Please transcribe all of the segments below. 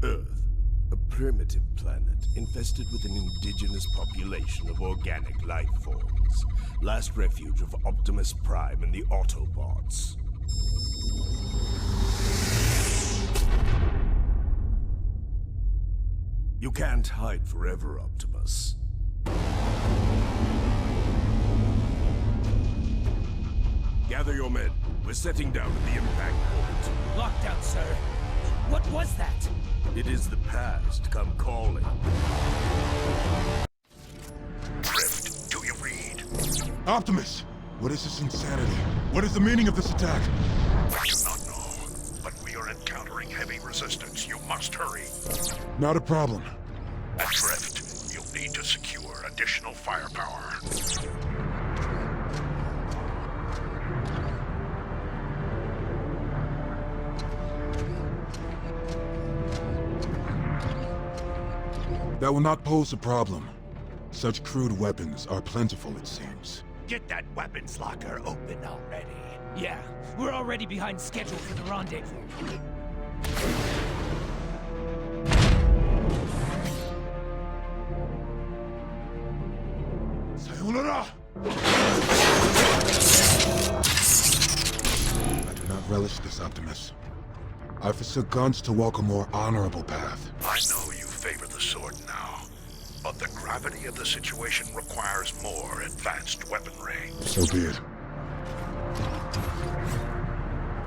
Earth, a primitive planet infested with an indigenous population of organic life forms. Last refuge of Optimus Prime and the Autobots. You can't hide forever, Optimus. Gather your men. We're setting down at the impact point. Lockdown, sir. What was that? It is the past come calling. Drift, do you read? Optimus! What is this insanity? What is the meaning of this attack? I do not know, but we are encountering heavy resistance. You must hurry. Not a problem. At Drift, you'll need to secure additional firepower. That will not pose a problem. Such crude weapons are plentiful, it seems. Get that weapons locker open already. Yeah, we're already behind schedule for the rendezvous. Sayonara! I do not relish this, Optimus. I forsook guns to walk a more honorable path. I know you favor the sword now, but the gravity of the situation requires more advanced weaponry. So be it.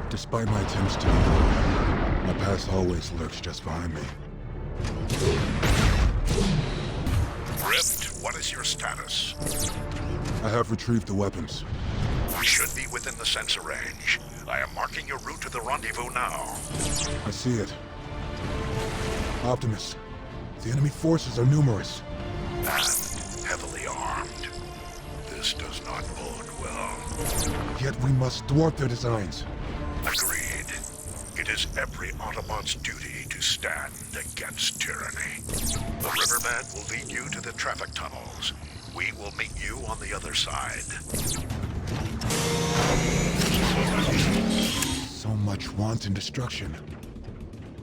Despite my attempts to evade, my past always lurks just behind me. Drift, what is your status? I have retrieved the weapons. We should be within the sensor range. I am marking your route to the rendezvous now. I see it. Optimus, the enemy forces are numerous. And heavily armed. This does not bode well. Yet we must thwart their designs. Agreed. It is every Autobot's duty to stand against tyranny. The riverbed will lead you to the traffic tunnels. We will meet you on the other side. So much wanton destruction.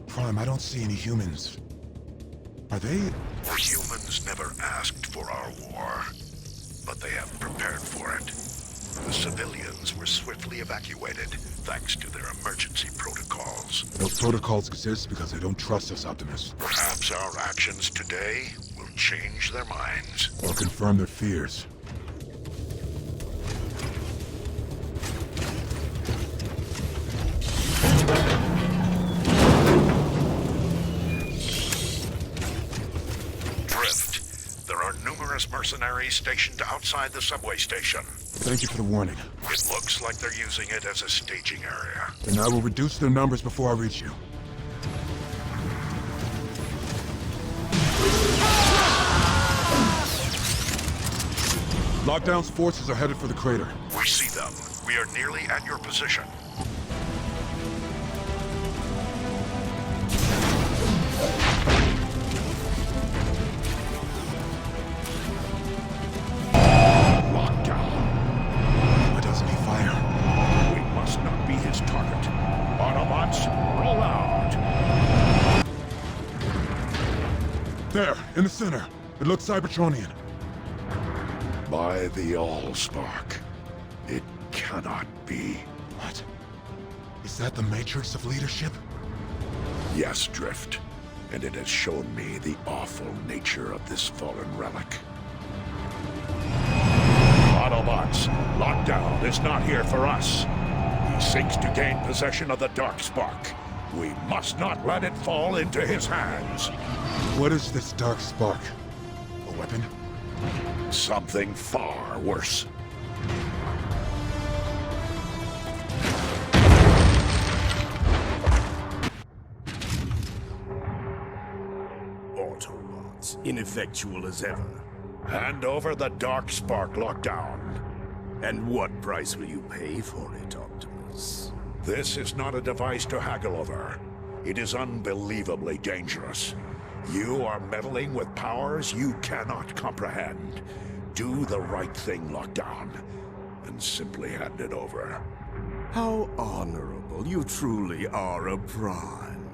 Prime, I don't see any humans. Are they? The humans never asked for our war, but they have prepared for it. The civilians were swiftly evacuated, thanks to their emergency protocols. Those protocols exist because they don't trust us, Optimus. Perhaps our actions today will change their minds. Or confirm their fears. Mercenaries stationed outside the subway station. Thank you for the warning. It looks like they're using it as a staging area. Then I will reduce their numbers before I reach you. Lockdown's forces are headed for the crater. We see them. We are nearly at your position. There, in the center. It looks Cybertronian. By the Allspark, it cannot be. What? Is that the matrix of leadership? Yes, Drift. And it has shown me the awful nature of this fallen relic. Autobots, Lockdown is not here for us. He seeks to gain possession of the Darkspark. We must not let it fall into his hands. What is this dark spark? A weapon? Something far worse. Autobots, ineffectual as ever. Hand over the Darkspark, Lockdown. And what price will you pay for it, Optimus? This is not a device to haggle over. It is unbelievably dangerous. You are meddling with powers you cannot comprehend. Do the right thing, Lockdown, and simply hand it over. How honorable. You truly are a Prime.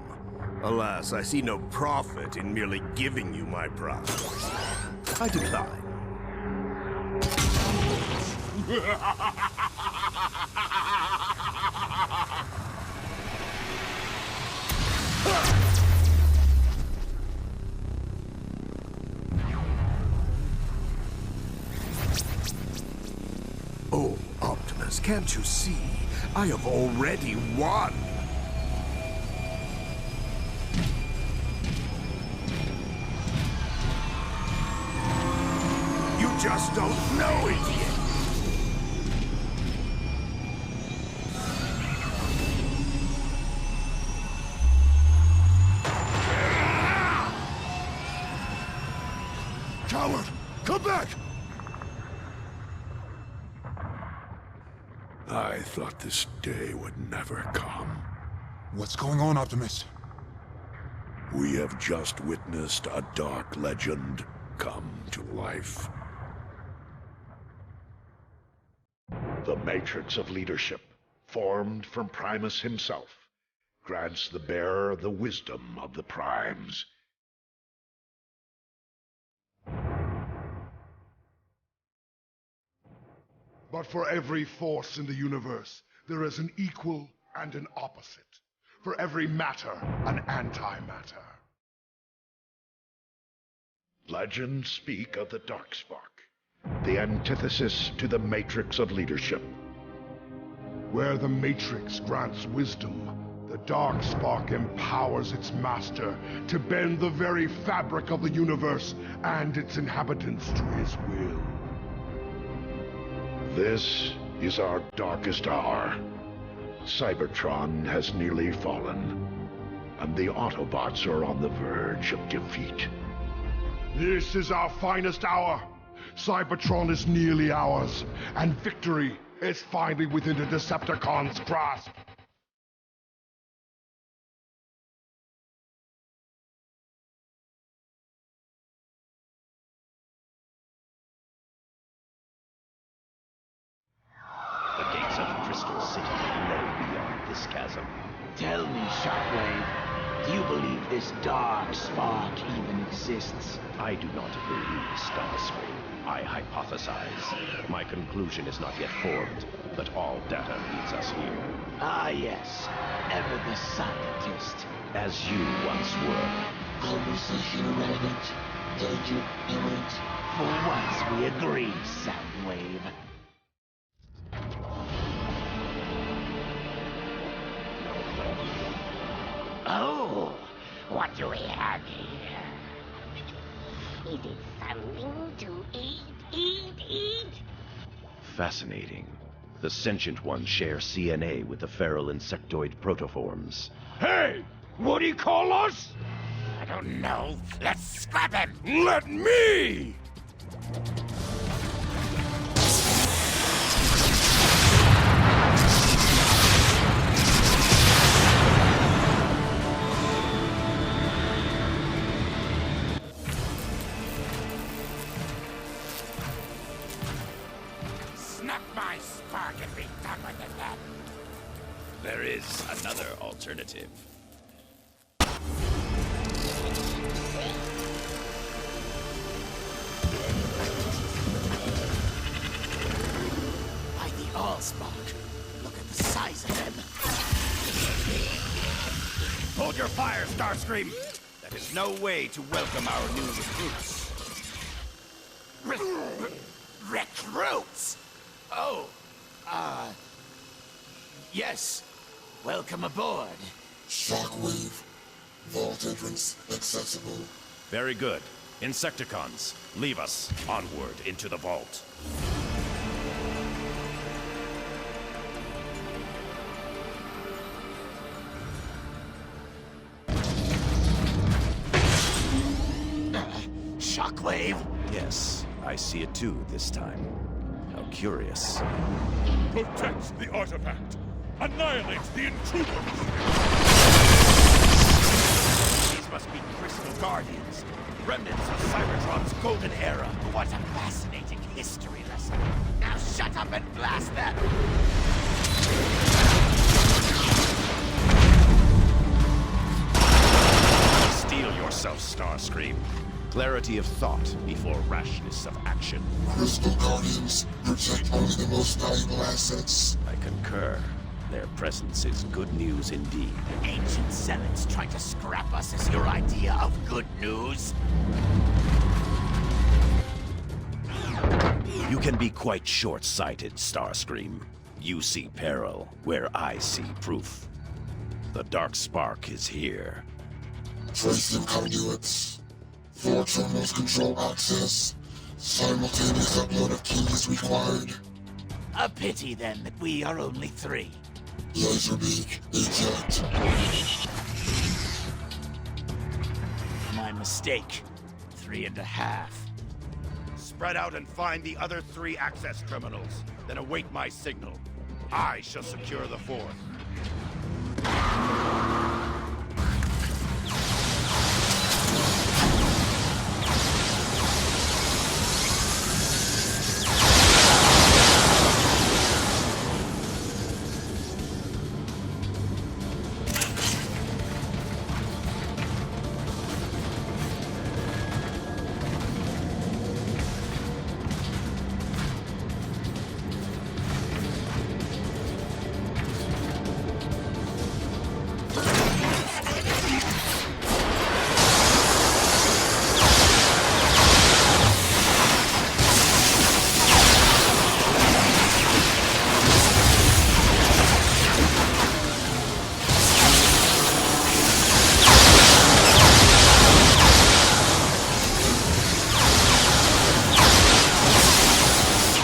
Alas, I see no profit in merely giving you my prize. I decline. Oh, Optimus, can't you see? I have already won! You just don't know it yet! Coward! Come back! I thought this day would never come. What's going on, Optimus? We have just witnessed a dark legend come to life. The Matrix of Leadership, formed from Primus himself, grants the bearer the wisdom of the Primes. But for every force in the universe, there is an equal and an opposite. For every matter, an antimatter. Legends speak of the Darkspark, the antithesis to the Matrix of Leadership. Where the Matrix grants wisdom, the Darkspark empowers its master to bend the very fabric of the universe and its inhabitants to his will. This is our darkest hour. Cybertron has nearly fallen, and the Autobots are on the verge of defeat. This is our finest hour. Cybertron is nearly ours, and victory is finally within the Decepticons' grasp. The gates of Crystal City lay beyond this chasm. Tell me, Shockwave, do you believe this dark spark even exists? I do not believe Starscream. I hypothesize. My conclusion is not yet formed, but all data leads us here. Ah, yes. Ever the scientist. As you once were. Conversation irrelevant. Danger imminent. For once we agree, Soundwave. Oh, what do we have here? Is it something to eat? Fascinating. The sentient ones share CNA with the feral insectoid protoforms. Hey! What do you call us? I don't know. Let's scrap him! Let me! Snap my spark and be done with it then. There is another alternative. By the Allspark. Look at the size of them. Hold your fire, Starscream! That is no way to welcome our new recruits. Recruits! Oh, yes. Welcome aboard. Shockwave. Vault entrance accessible. Very good. Insecticons, leave us. Onward into the vault. Shockwave? Yes, I see it too this time. How curious. Protect the artifact! Annihilate the intruders! These must be Crystal Guardians, remnants of Cybertron's golden era. What a fascinating history lesson. Now shut up and blast them! Starscream. Clarity of thought before rashness of action. Crystal Guardians protect only the most valuable assets. I concur. Their presence is good news indeed. Ancient zealots trying to scrap us is your idea of good news? You can be quite short-sighted, Starscream. You see peril where I see proof. The dark spark is here. Tracing conduits. 4 terminals control access. Simultaneous upload of keys required. A pity, then, that we are only 3. Laserbeak, eject. My mistake. 3.5. Spread out and find the other 3 access terminals. Then await my signal. I shall secure the 4th.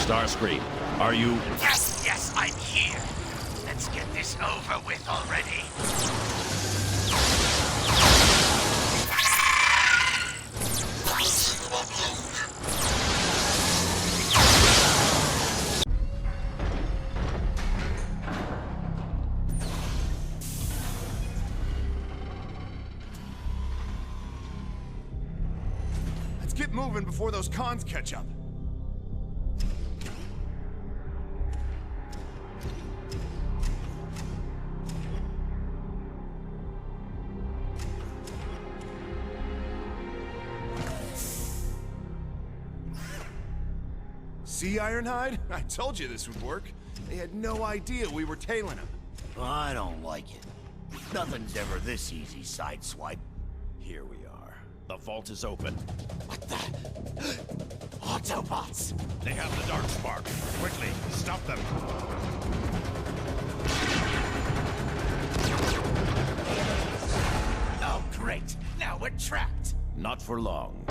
Starscream, are you... Yes, I'm here. Let's get this over with already. Let's get moving before those cons catch up. See, Ironhide? I told you this would work. They had no idea we were tailing them. I don't like it. Nothing's ever this easy, Sideswipe. Here we are. The vault is open. What the? Autobots! They have the dark spark. Quickly, stop them. Oh, great. Now we're trapped. Not for long.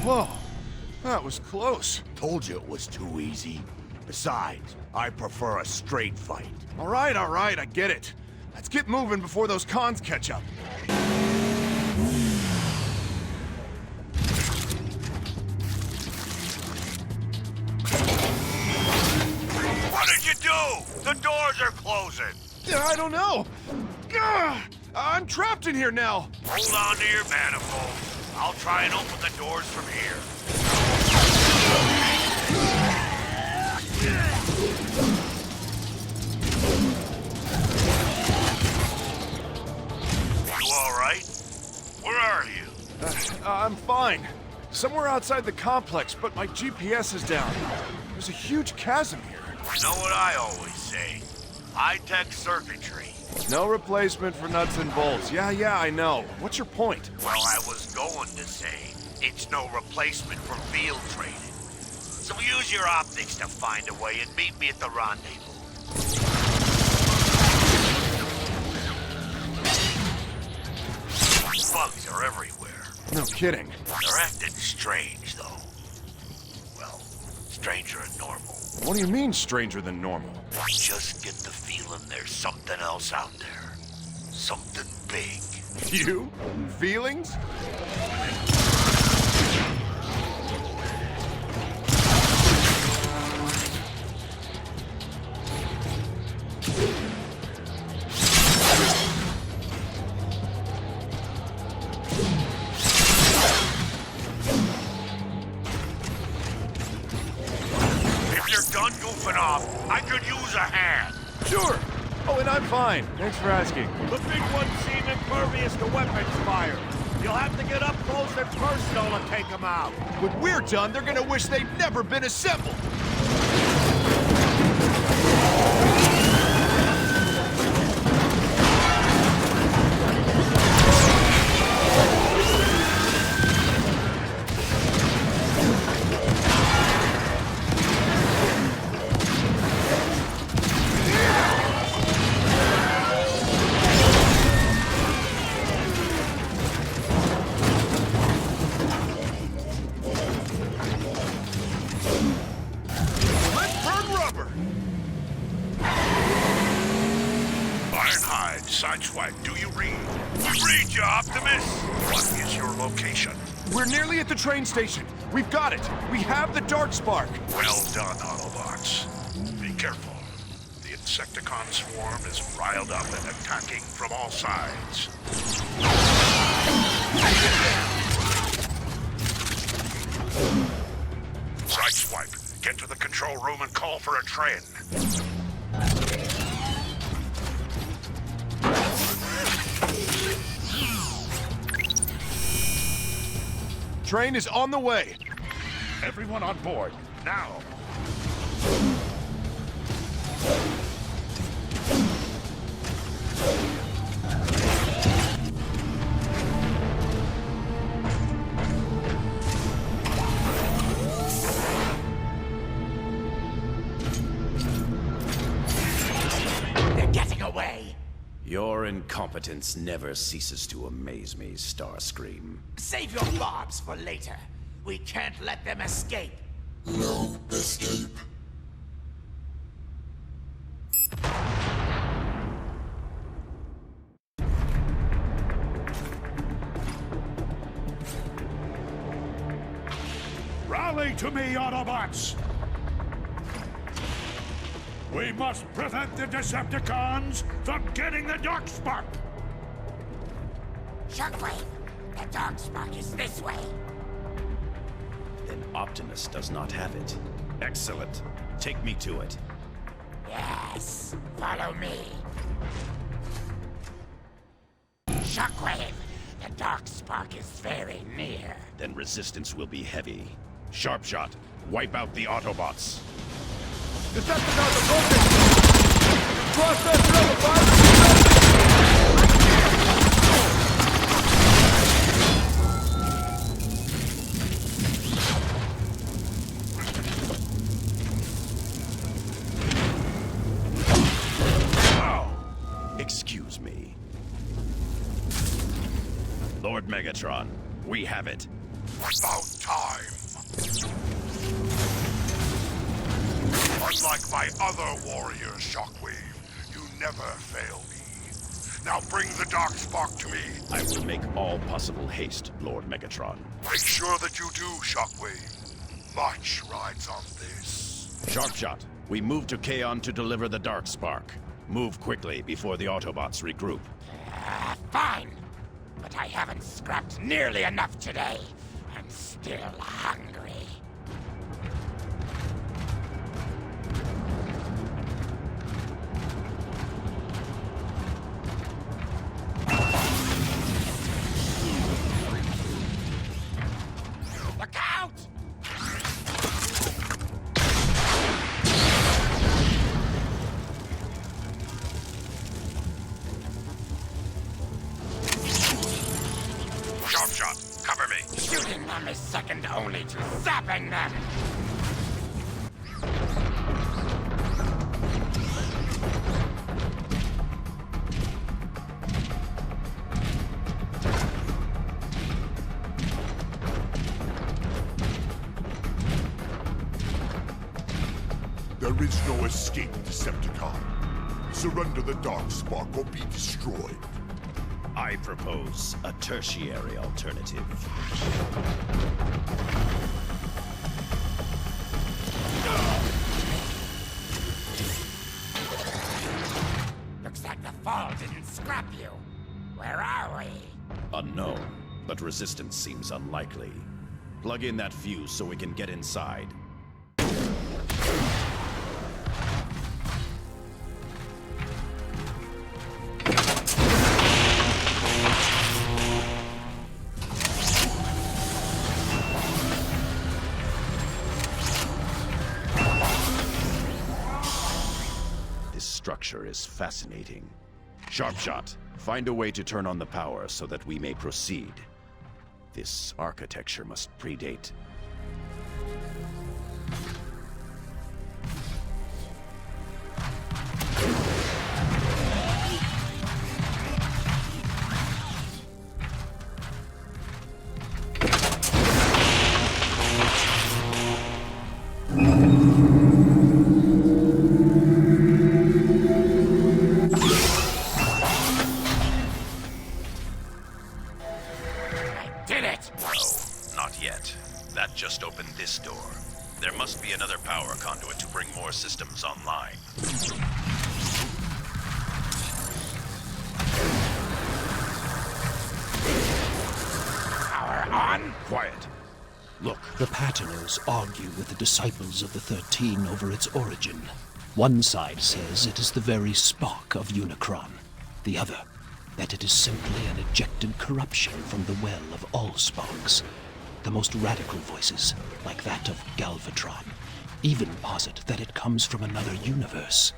Whoa, that was close. Told you it was too easy. Besides, I prefer a straight fight. All right, I get it. Let's get moving before those cons catch up. What did you do? The doors are closing. I don't know. Gah! I'm trapped in here now. Hold on to your manifold. I'll try and open the doors from here. You all right? Where are you? I'm fine. Somewhere outside the complex, but my GPS is down. There's a huge chasm here. You know what I always say? High-tech circuitry. No replacement for nuts and bolts. Yeah, I know. What's your point? Well, I was going to say, it's no replacement for field training. So use your optics to find a way and meet me at the rendezvous. Bugs are everywhere. No kidding. They're acting strange, though. Well, stranger than normal. What do you mean, stranger than normal? I just get the feeling there's something else out there. Something big. You? Feelings? goofing off. I could use a hand. Sure. Oh, and I'm fine. Thanks for asking. The big ones seem impervious to weapons fire. You'll have to get up close and personal to take them out. When we're done, they're gonna wish they'd never been assembled. Sideswipe, do you read? Read, you Optimus! What is your location? We're nearly at the train station. We've got it. We have the Darkspark. Well done, Autobots. Be careful. The Insecticon swarm is riled up and attacking from all sides. Sideswipe, get to the control room and call for a train. Train is on the way. Everyone on board, now. They're getting away. Your incompetence never ceases to amaze me, Starscream. Save your bobs for later. We can't let them escape. No escape. Rally to me, Autobots! We must prevent the Decepticons from getting the Darkspark! Shockwave, the Darkspark is this way. Then Optimus does not have it. Excellent. Take me to it. Yes, follow me. Shockwave, the Darkspark is very near. Then resistance will be heavy. Sharpshot, wipe out the Autobots. Decepticons approaching! Cross that river, Excuse me. Lord Megatron, we have it. About time. Unlike my other warriors, Shockwave, you never fail me. Now bring the Darkspark to me. I will make all possible haste, Lord Megatron. Make sure that you do, Shockwave. Much rides on this. Sharpshot, we move to Kaon to deliver the Darkspark. Move quickly before the Autobots regroup. Fine. But I haven't scrapped nearly enough today. I'm still hungry. Look out! Sharpshot, cover me. Shooting them is second only to zapping them. There is no escape, Decepticon. Surrender the Darkspark or be destroyed. I propose a tertiary alternative. Looks like the fall didn't scrap you. Where are we? Unknown, but resistance seems unlikely. Plug in that fuse so we can get inside. structure is fascinating. Sharpshot, find a way to turn on the power so that we may proceed. This architecture must predate. Systems online. Power on? Quiet. Look. The Patterners argue with the disciples of the 13 over its origin. One side says it is the very spark of Unicron. The other, that it is simply an ejected corruption from the well of all sparks. The most radical voices, like that of Galvatron, even posit that it comes from another universe.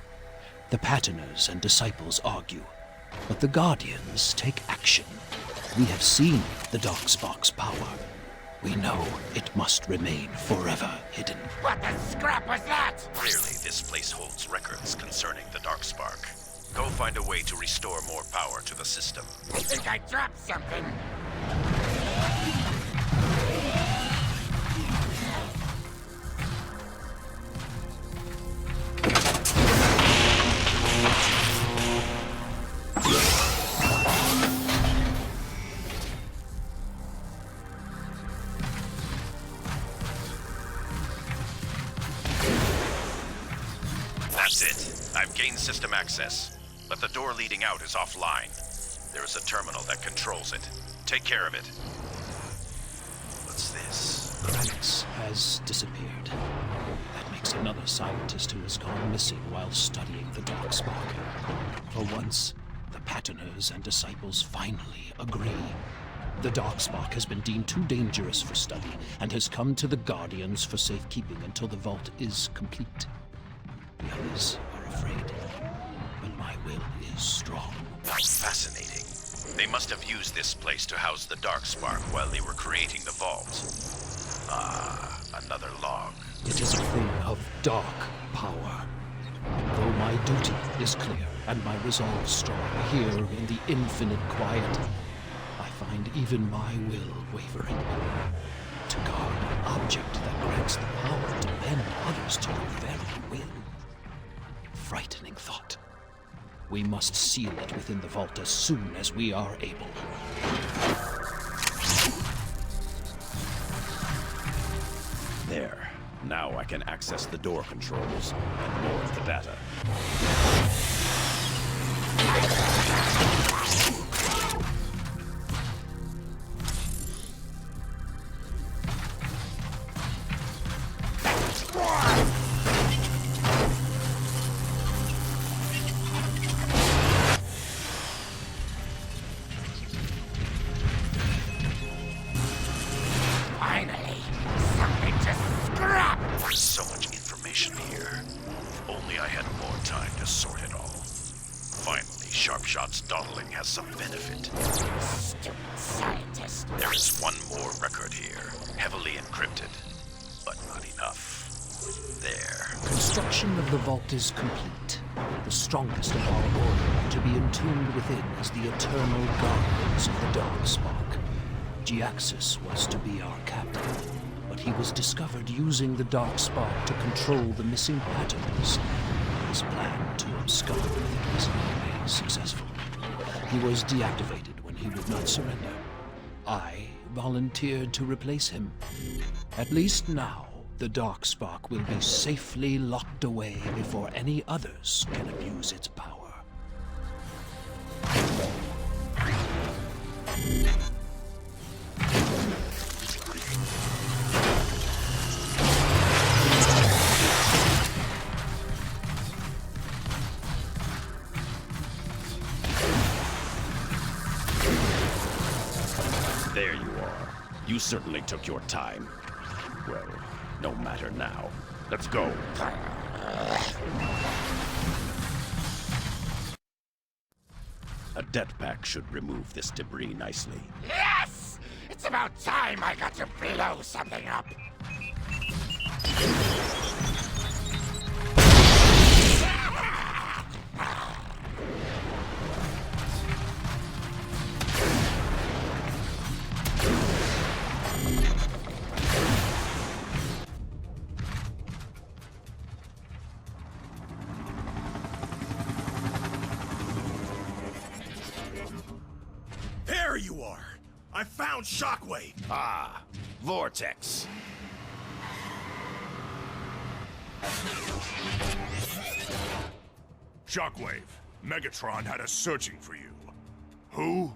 The Patterners and disciples argue, but the Guardians take action. We have seen the Darkspark's power. We know it must remain forever hidden. What the scrap was that? Clearly, this place holds records concerning the Darkspark. Go find a way to restore more power to the system. I think I dropped something. That's it. I've gained system access, but the door leading out is offline. There is a terminal that controls it. Take care of it. What's this? Kranix has disappeared. That makes another scientist who has gone missing while studying the Darkspark. For once, the Patterners and disciples finally agree. The Darkspark has been deemed too dangerous for study and has come to the Guardians for safekeeping until the vault is complete. The others are afraid, but my will is strong. Fascinating. They must have used this place to house the Darkspark while they were creating the vault. Ah, another log. It is a thing of dark power. Though my duty is clear and my resolve strong here in the infinite quiet, I find even my will wavering. To guard an object that grants the power to bend others to your very will. Frightening thought. We must seal it within the vault as soon as we are able. There. Now I can access the door controls and more of the data. Some benefit. Stupid scientist. There is one more record here, heavily encrypted, but not enough. There. Construction of the vault is complete. The strongest of our order to be entombed within is the eternal guardians of the Darkspark. Giaxis was to be our captain, but he was discovered using the Darkspark to control the missing Patterners. His plan to abscond with it was not made successful. He was deactivated when he would not surrender. I volunteered to replace him. At least now, the Darkspark will be safely locked away before any others can abuse its power. There you are. You certainly took your time. Well, no matter now. Let's go. A det pack should remove this debris nicely. Yes! It's about time I got to blow something up. There you are! I found Shockwave! Ah, Vortex. Shockwave, Megatron had us searching for you. Who?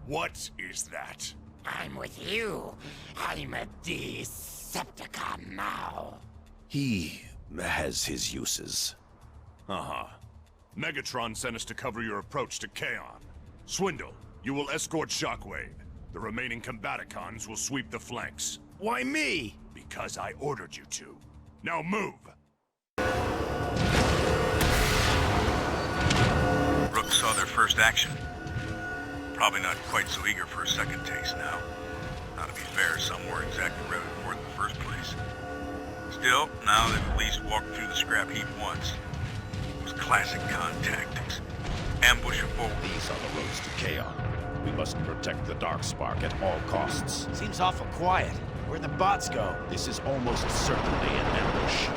What is that? I'm with you. I'm a Decepticon now. He has his uses. Uh-huh. Megatron sent us to cover your approach to Kaon. Swindle, you will escort Shockwave. The remaining Combaticons will sweep the flanks. Why me? Because I ordered you to. Now move! Rook saw their first action. Probably not quite so eager for a second taste now. Now, to be fair, some weren't exactly ready for it in the first place. Still, now they've at least walked through the scrap heap once. It was classic con tactics. Ambush a foe. These are the roads to Kaon. We must protect the Darkspark at all costs. Seems awful quiet. Where'd the bots go? This is almost certainly an ambush.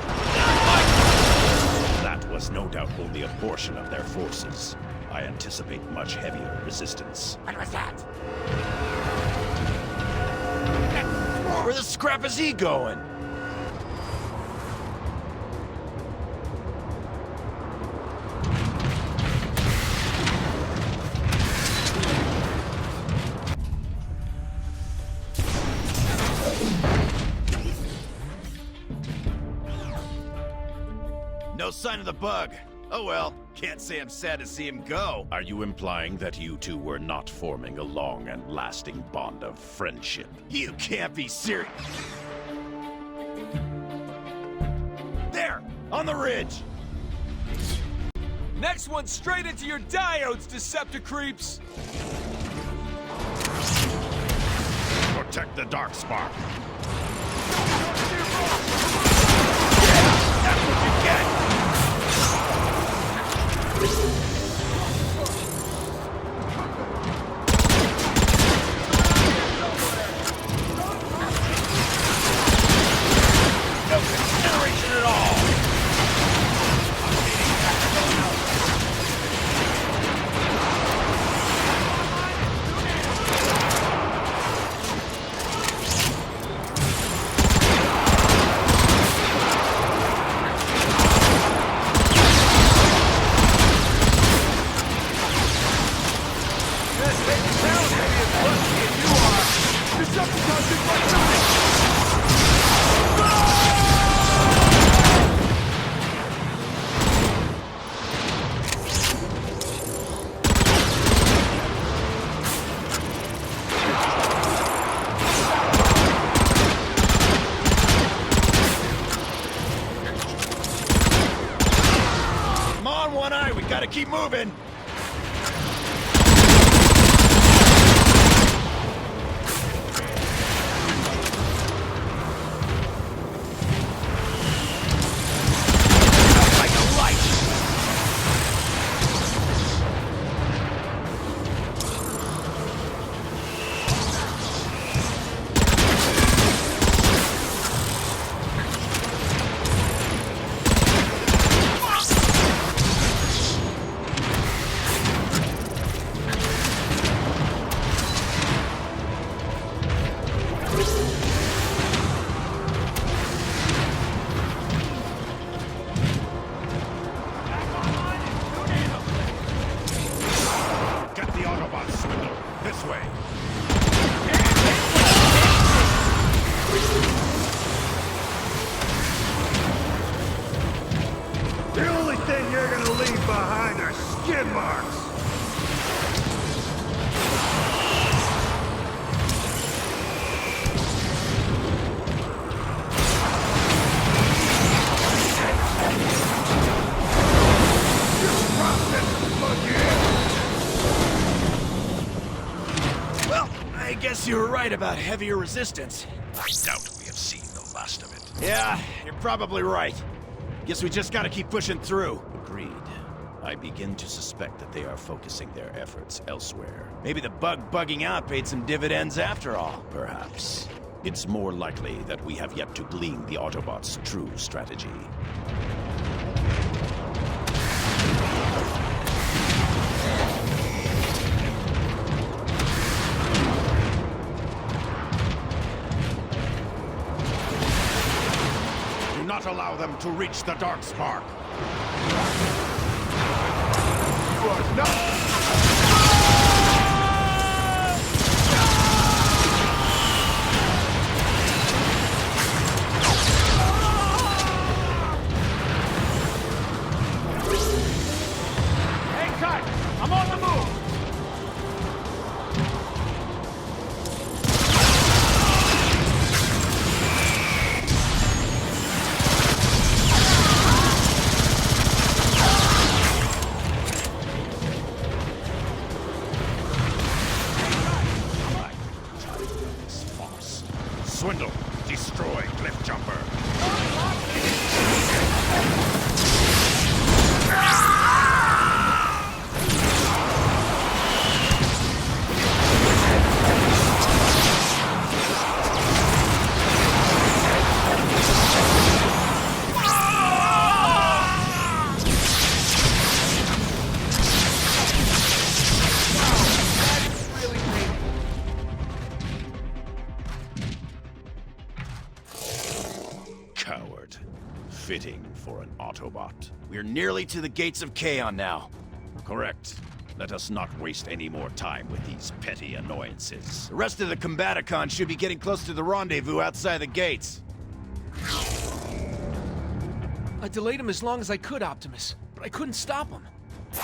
That was no doubt only a portion of their forces. I anticipate much heavier resistance. What was that? Where the scrap is he going? No sign of the bug. Oh well, can't say I'm sad to see him go. Are you implying that you two were not forming a long and lasting bond of friendship? You can't be serious. There, on the ridge. Next one straight into your diodes, Decepticreeps! Protect the Darkspark. That's what you get. No consideration at all. Keep moving! Like a light! you were right about heavier resistance. I doubt we have seen the last of it. Yeah, you're probably right. Guess we just gotta keep pushing through. Agreed. I begin to suspect that they are focusing their efforts elsewhere. Maybe the bug bugging out paid some dividends after all, perhaps. It's more likely that we have yet to glean the Autobots' true strategy. Do not allow them to reach the dark spark. Hang tight! I'm on the move! Swindle, destroy Cliff Jumper. Coward. Fitting for an Autobot. We're nearly to the gates of Kaon now. Correct. Let us not waste any more time with these petty annoyances. The rest of the Combaticons should be getting close to the rendezvous outside the gates. I delayed him as long as I could, Optimus, but I couldn't stop him.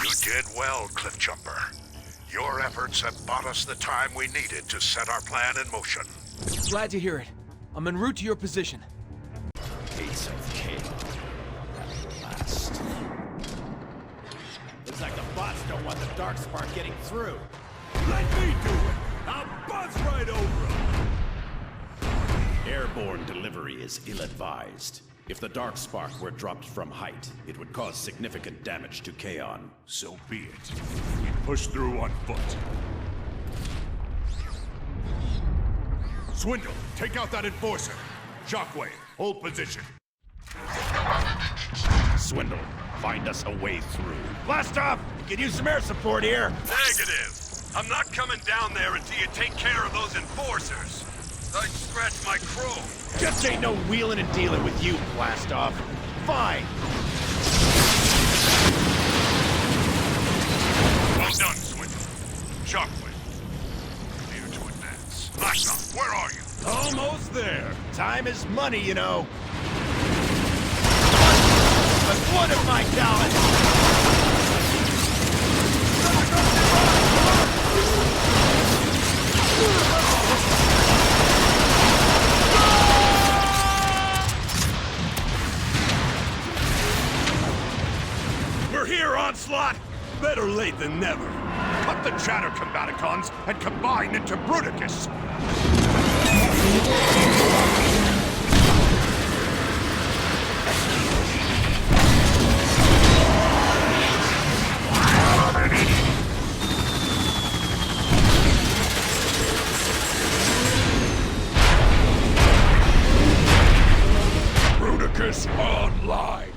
You did well, Cliff Jumper. Your efforts have bought us the time we needed to set our plan in motion. Glad to hear it. I'm en route to your position. Gates of Kaon. At last. Looks like the bots don't want the dark spark getting through. Let me do it! I'll buzz right over him! Airborne delivery is ill-advised. If the dark spark were dropped from height, it would cause significant damage to Kaon. So be it. We push through on foot. Swindle, take out that enforcer. Shockwave, hold position. Swindle, find us a way through. Blast off! We could use some air support here. Negative. I'm not coming down there until you take care of those enforcers. I'd scratch my crow. Just ain't no wheeling and dealing with you, Blast off. Fine. Well done, Swindle. Shockwave. Clear to advance. Blast off, where are you? Almost there. Time is money, you know. But what of my talent? We're here, Onslaught! Better late than never. Cut the chatter, Combaticons, and combine into Bruticus! Bruticus online!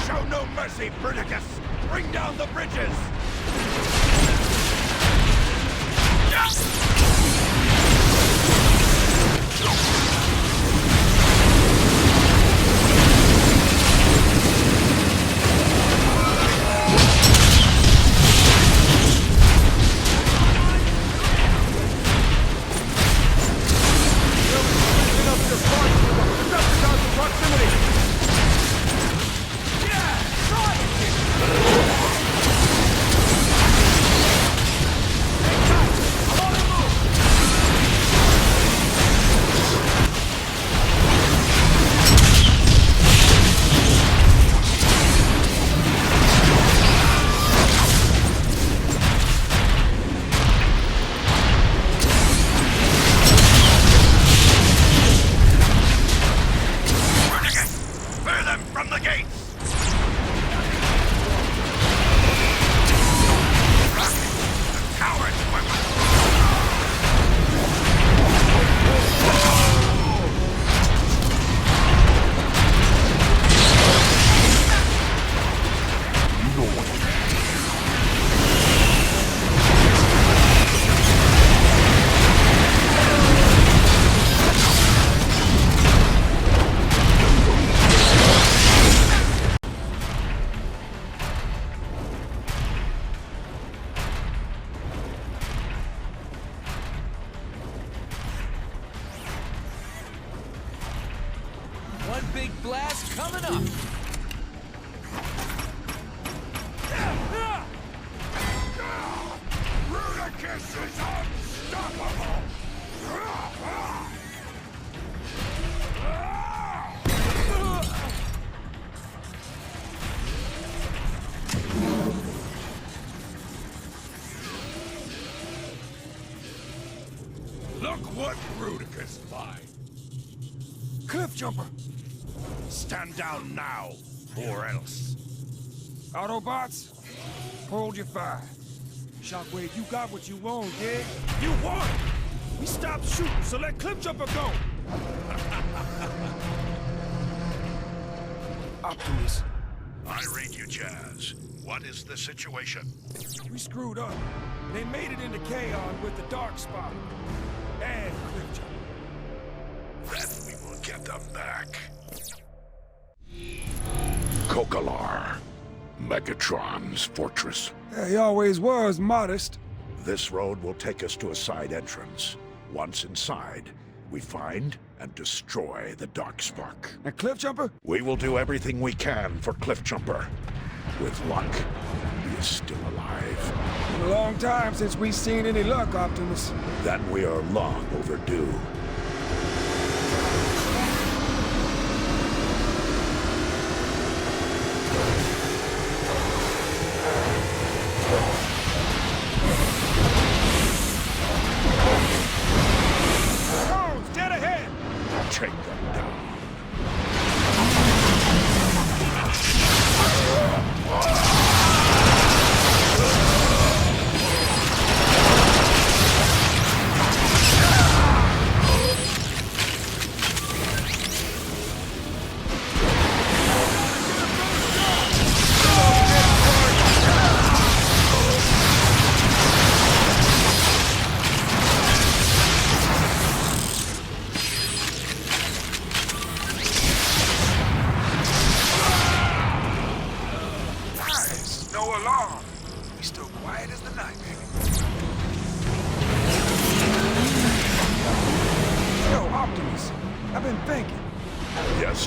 Show no mercy, Bruticus! Bring down the bridges! blast coming up. Rudicus is unstoppable! Look what Rudicus finds. Cliff jumper! Stand down now, or else. Autobots, hold your fire. Shockwave, you got what you want, kid. You won! We stopped shooting, so let Cliff jumper go! Optimus. I read you, Jazz. What is the situation? We screwed up. They made it into Chaos with the Dark Spot. And Cliff jumper. Then we will get them back. Kokalar, Megatron's fortress. Yeah, he always was modest. This road will take us to a side entrance. Once inside, we find and destroy the Darkspark. And Cliffjumper? We will do everything we can for Cliffjumper. With luck, he is still alive. Been a long time since we've seen any luck, Optimus. Then we are long overdue. Take them down.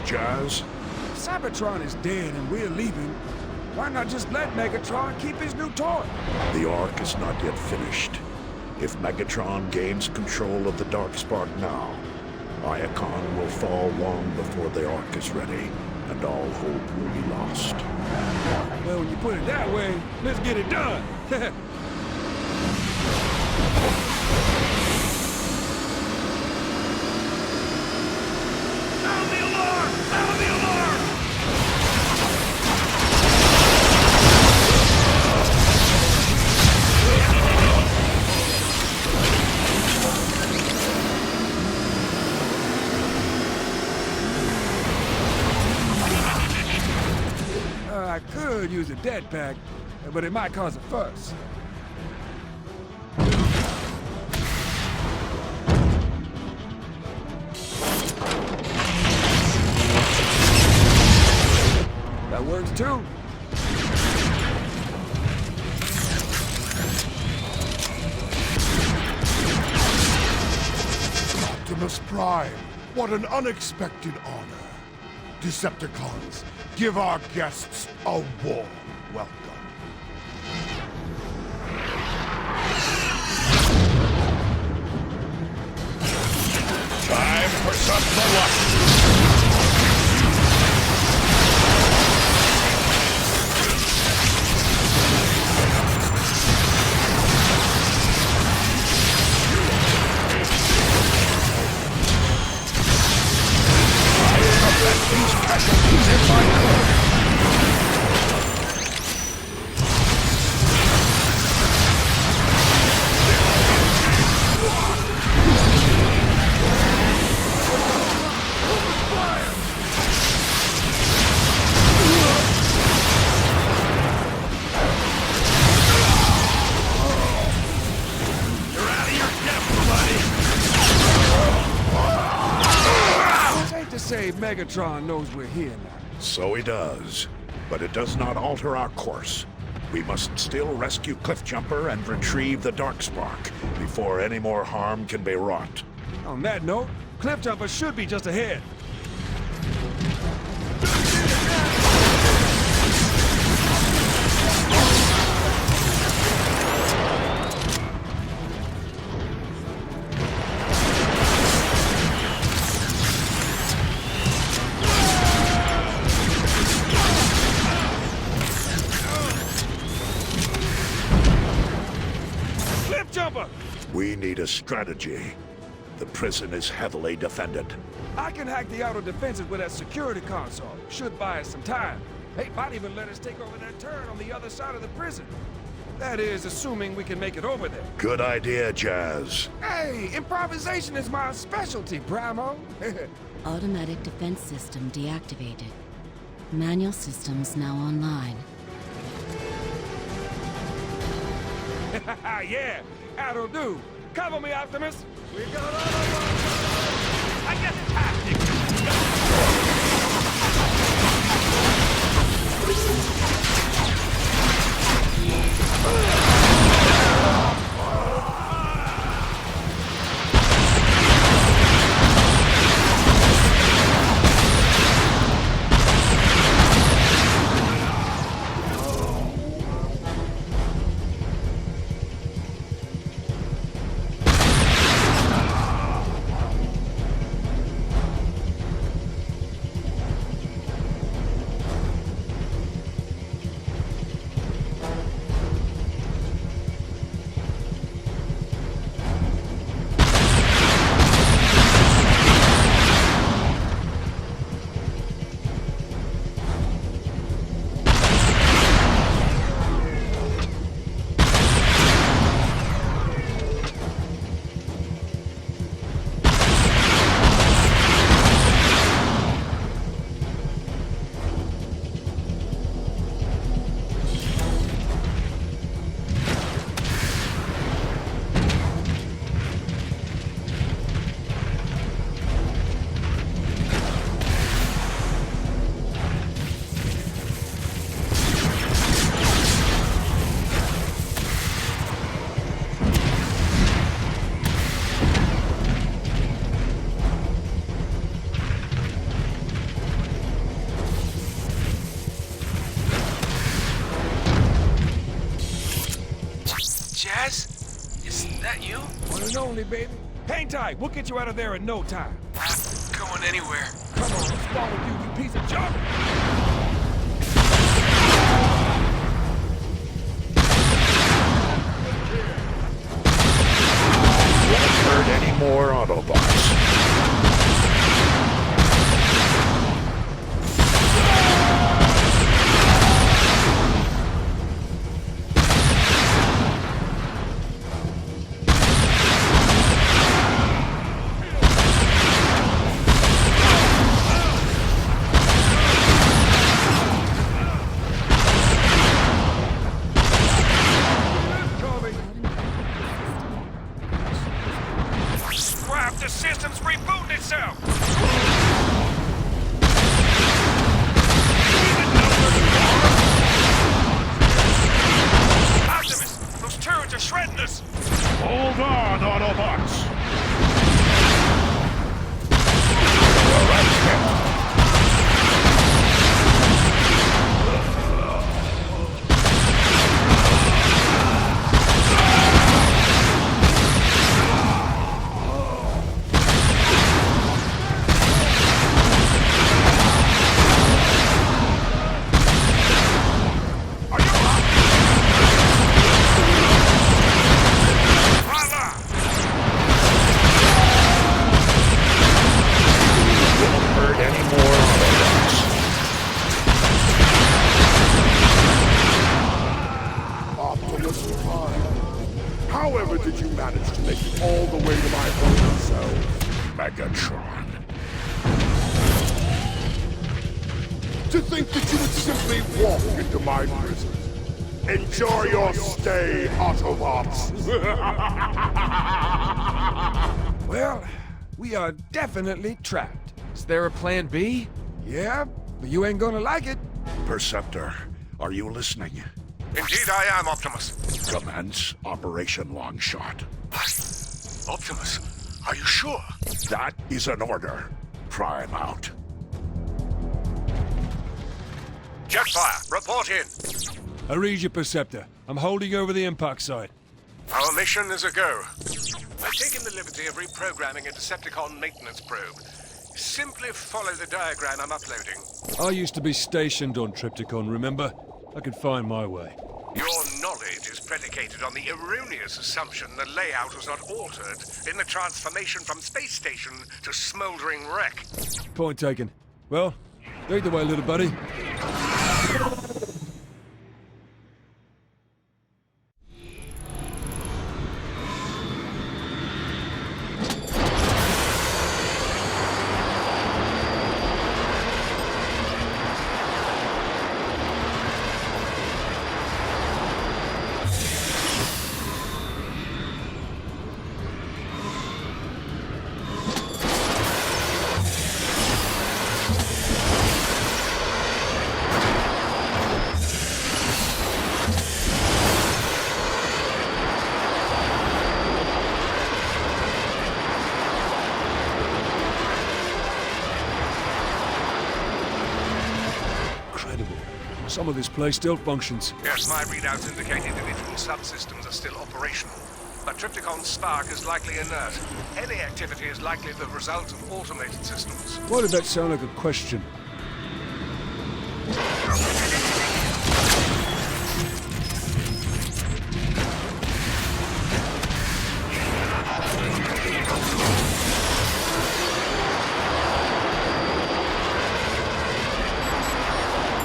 Jazz? Cybertron is dead and we're leaving. Why not just let Megatron keep his new toy? The arc is not yet finished. If Megatron gains control of the Darkspark now, Iacon will fall long before the arc is ready, and all hope will be lost. Well, when you put it that way, let's get it done. I could use a dead pack, but it might cause a fuss. That works too. Optimus Prime, what an unexpected honor. Decepticons, give our guests a warm welcome. Time for some luck. These casualties in my court. You're out of your depth, buddy! Safe to say Megatron knows we're here now. So he does, but it does not alter our course. We must still rescue Cliffjumper and retrieve the Darkspark before any more harm can be wrought. On that note, Cliffjumper should be just ahead. shock jumper! We need a strategy. The prison is heavily defended. I can hack the outer defenses with that security console. Should buy us some time. They might even let us take over that turret on the other side of the prison. That is, assuming we can make it over there. Good idea, Jazz. Hey, improvisation is my specialty, Primo. Automatic defense system deactivated. Manual systems now online. Yeah, that'll do. Cover me, Optimus. We got all of our... I get the tactics. Is that you? One and only, baby. Hang tight. We'll get you out of there in no time. Not going anywhere. Come on, what's wrong with you, you piece of junk? Won't hurt any more Autobots. The system's rebooting itself! Optimus! Those turrets are shredding us! Hold on, Autobots! However did you manage to make it all the way to my home self, Megatron? To think that you would simply walk into my prison. Enjoy your stay, Autobots! Well, we are definitely trapped. Is there a plan B? Yeah, but you ain't gonna like it. Perceptor, are you listening? Indeed I am, Optimus. Commence Operation Longshot. Optimus, are you sure? That is an order. Prime out. Jetfire, report in. I read your Perceptor. I'm holding over the impact site. Our mission is a go. I've taken the liberty of reprogramming a Decepticon maintenance probe. Simply follow the diagram I'm uploading. I used to be stationed on Tripticon, remember? I could find my way. You're knowledge is predicated on the erroneous assumption the layout was not altered in the transformation from space station to smoldering wreck. Point taken. Well, lead the way, little buddy. Some of this place still functions. Yes, my readouts indicate individual subsystems are still operational. But Triptychon's spark is likely inert. Any activity is likely the result of automated systems. Why did that sound like a question?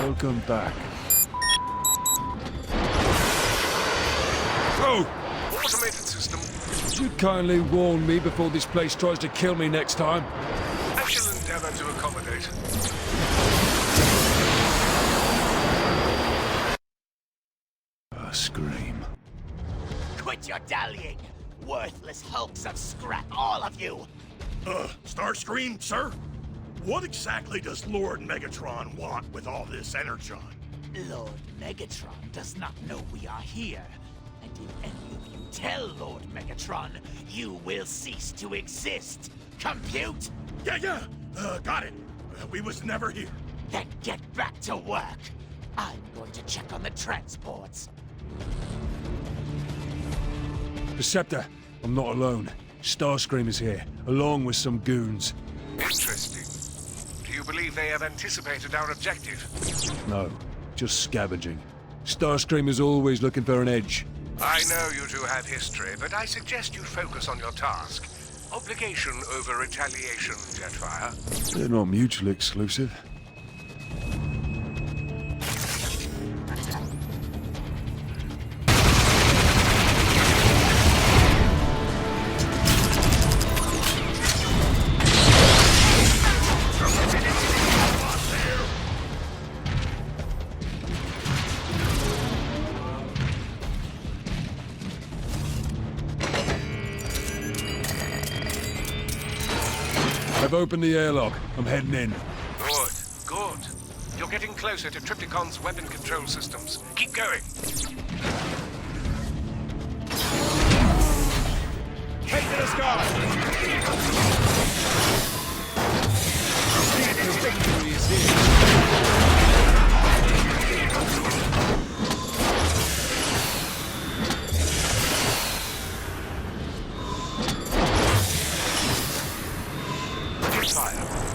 Welcome back. Oh! Automated system. Would you kindly warn me before this place tries to kill me next time? I shall endeavor to accommodate. A scream. Quit your dallying! Worthless hulks of scrap, all of you! Starscream, sir? What exactly does Lord Megatron want with all this energon? Lord Megatron does not know we are here. And if any of you tell Lord Megatron, you will cease to exist. Compute? Yeah, got it. We was never here. Then get back to work. I'm going to check on the transports. Perceptor, I'm not alone. Starscream is here, along with some goons. Interesting. Do you believe they have anticipated our objective? No, just scavenging. Starscream is always looking for an edge. I know you two have history, but I suggest you focus on your task. Obligation over retaliation, Jetfire. They're not mutually exclusive. I've opened the airlock. I'm heading in. Good. You're getting closer to Triptychon's weapon control systems. Keep going. Take to the sky! The victory is here.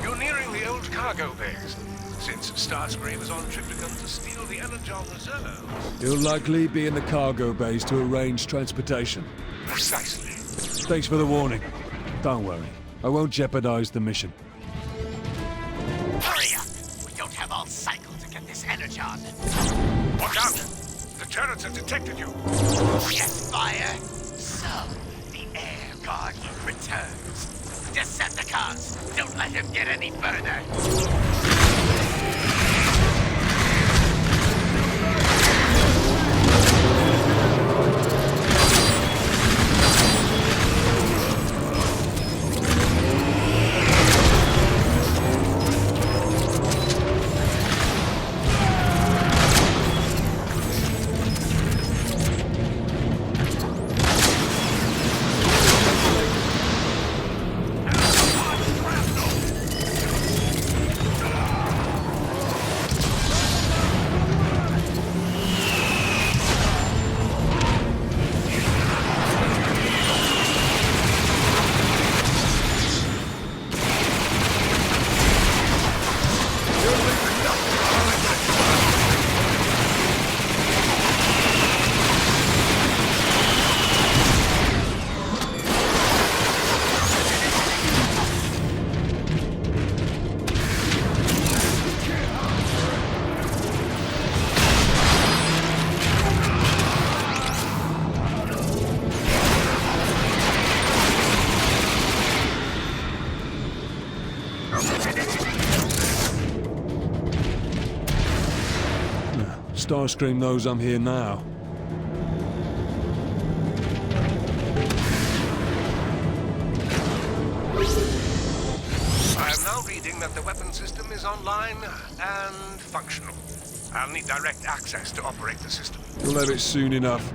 You're nearing the old cargo bays. Since Starscream is on Triptychon to steal the energon reserves. He'll likely be in the cargo bays to arrange transportation. Precisely. Thanks for the warning. Don't worry. I won't jeopardize the mission. Hurry up! We don't have all cycle to get this energon. Watch out! The turrets have detected you. Jetfire! So, the air guardian returns. Decepticons, don't let him get any further. Starscream knows I'm here now. I am now reading that the weapon system is online and functional. I'll need direct access to operate the system. You'll have it soon enough.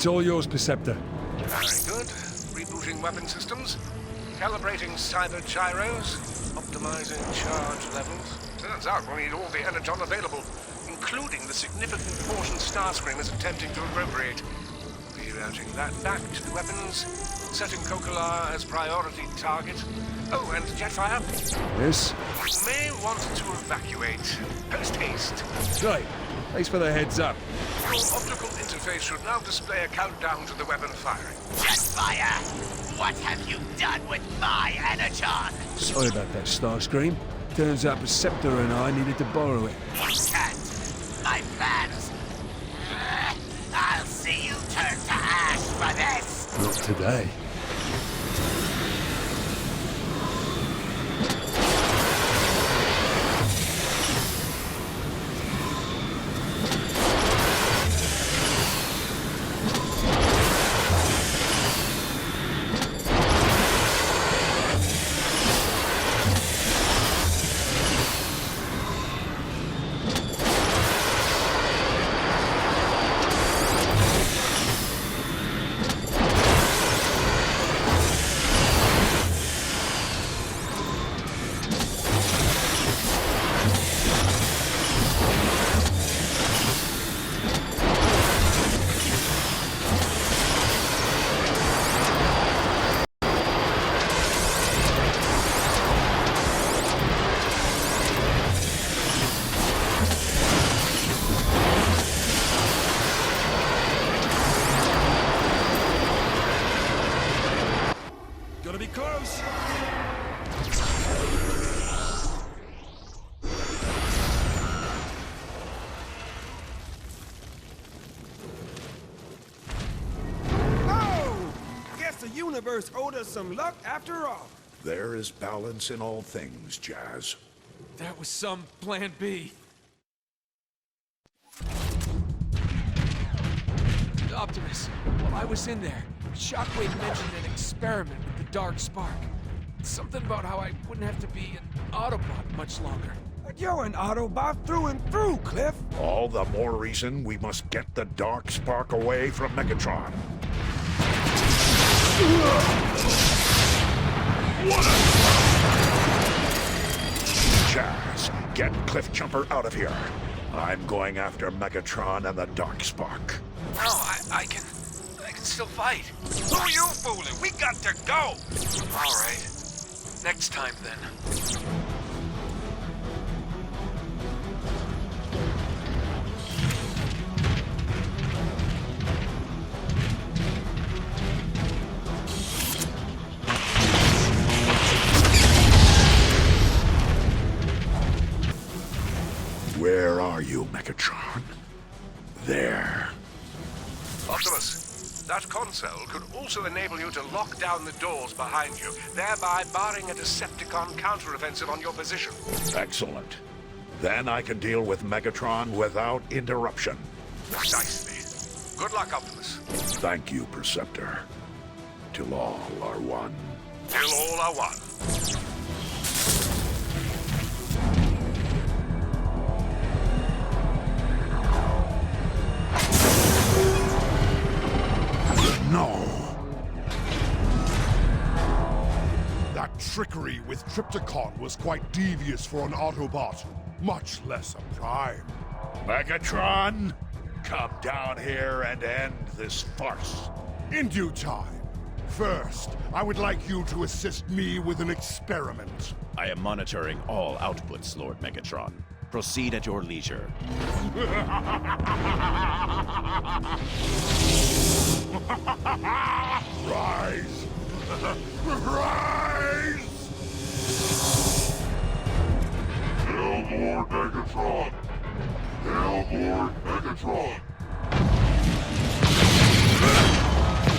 It's all yours, Perceptor. Very good. Rebooting weapon systems, calibrating cyber gyros, optimizing charge levels. Turns out we'll need all the energon available, including the significant portion Starscream is attempting to appropriate. Rerouting that back to the weapons, setting Kokala as priority target. Oh, and Jetfire. Yes? You may want to evacuate. Post haste. Right. Thanks for the heads up. Your optical interface should now display a countdown to the weapon firing. Jetfire! What have you done with my energon? Sorry about that, Starscream. Turns out Perceptor and I needed to borrow it. You can't. My plans. I'll see you turn to ash for this. Not today. Universe owed us some luck after all. There is balance in all things, Jazz. That was some plan B. Optimus, while I was in there, Shockwave mentioned an experiment with the Dark Spark. Something about how I wouldn't have to be an Autobot much longer. But you're an Autobot through and through, Cliff. All the more reason we must get the Dark Spark away from Megatron. Jazz, get Cliff Jumper out of here. I'm going after Megatron and the Dark Spark. No, I can still fight. Who are you fooling? We got to go! All right. Next time, then. Where are you, Megatron? There. Optimus, That console could also enable you to lock down the doors behind you, thereby barring a Decepticon counteroffensive on your position. Excellent. Then I can deal with Megatron without interruption. Precisely. Good luck, Optimus. Thank you, Perceptor. Till all are one. Till all are one. No! That trickery with Trypticon was quite devious for an Autobot, much less a Prime. Megatron, come down here and end this farce. In due time. First, I would like you to assist me with an experiment. I am monitoring all outputs, Lord Megatron. Proceed at your leisure. Rise! Rise! Hail Lord Megatron! Hail Lord Megatron!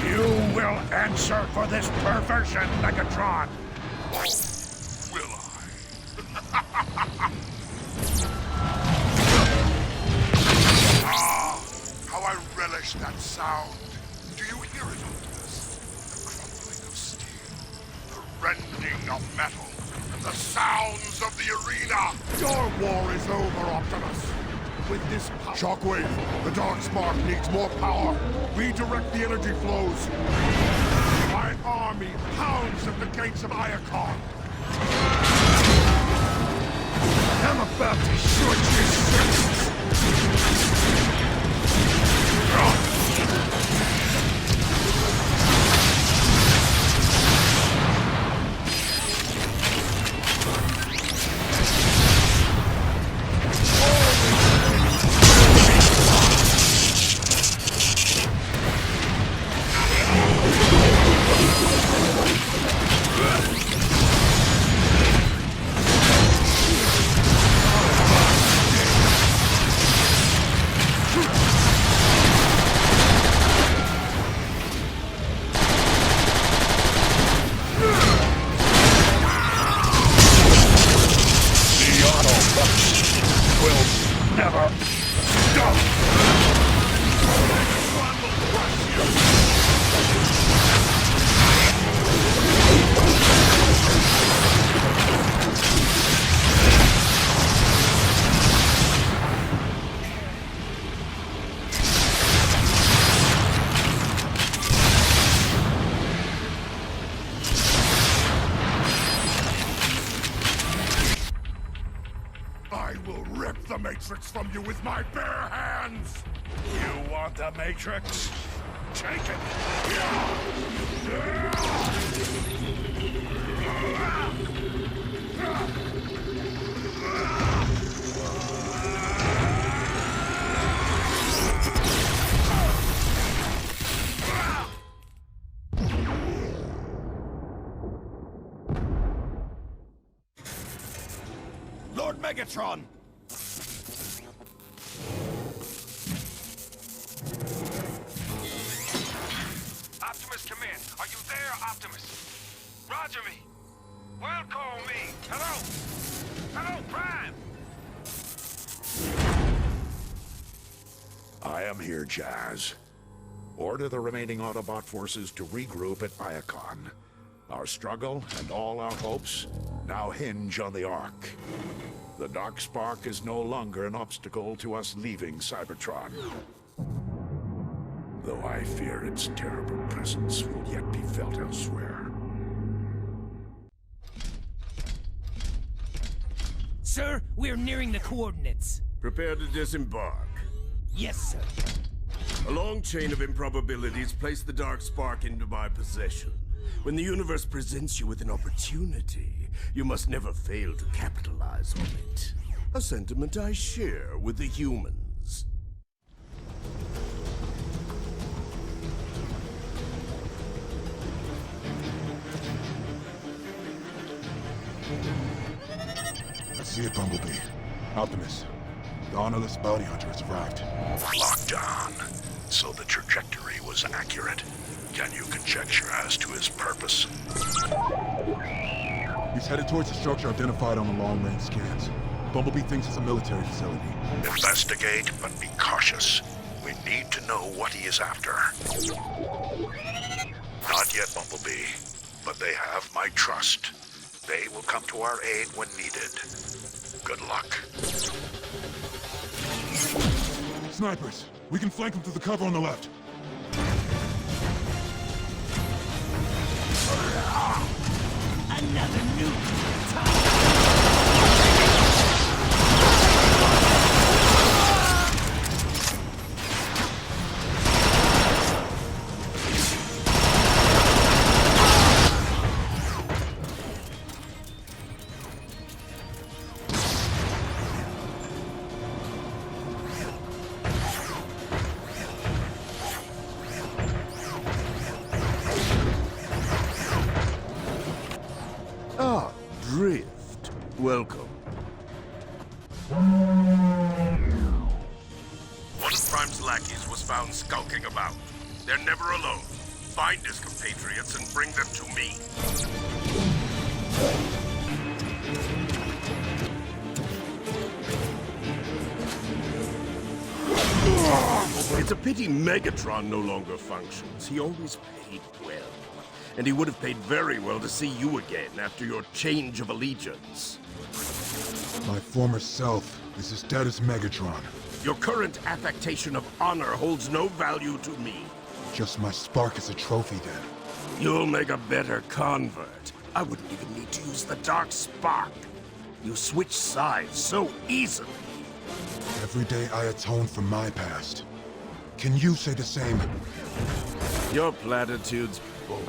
You will answer for this perversion, Megatron! Will I? Ah, how I relish that sound. Do you hear it, Optimus? The crumbling of steel, the rending of metal, the sounds of the arena. Your war is over, Optimus. With this power... Shockwave, the Darkspark needs more power. Redirect the energy flows. My army pounds at the gates of Iacon. I'm about to short your circuits. From you with my bare hands! You want the Matrix? Take it! Lord Megatron! Come in. Are you there, Optimus? Roger me. Well, call me. Hello? Hello, Prime? I am here, Jazz. Order the remaining Autobot forces to regroup at Iacon. Our struggle and all our hopes now hinge on the Ark. The Darkspark is no longer an obstacle to us leaving Cybertron. Though I fear its terrible presence will yet be felt elsewhere. Sir, we're nearing the coordinates. Prepare to disembark. Yes, sir. A long chain of improbabilities place the Darkspark into my possession. When the universe presents you with an opportunity, you must never fail to capitalize on it. A sentiment I share with the humans. I see it, Bumblebee. Optimus, The honorless bounty hunter has arrived. Locked on. So the trajectory was accurate. Can you conjecture as to his purpose? He's headed towards the structure identified on the long-range scans. Bumblebee thinks it's a military facility. Investigate, but be cautious. We need to know what he is after. Not yet, Bumblebee, but they have my trust. They will come to our aid when needed. Good luck. Snipers! We can flank them through the cover on the left. Another nuke! Ah, Drift. Welcome. One of Prime's lackeys was found skulking about. They're never alone. Find his compatriots and bring them to me. It's a pity Megatron no longer functions. He always paid well. And he would have paid very well to see you again after your change of allegiance. My former self is as dead as Megatron. Your current affectation of honor holds no value to me. Just my spark as a trophy, then. You'll make a better convert. I wouldn't even need to use the dark spark. You switch sides so easily. Every day I atone for my past. Can you say the same? Your platitudes bore me.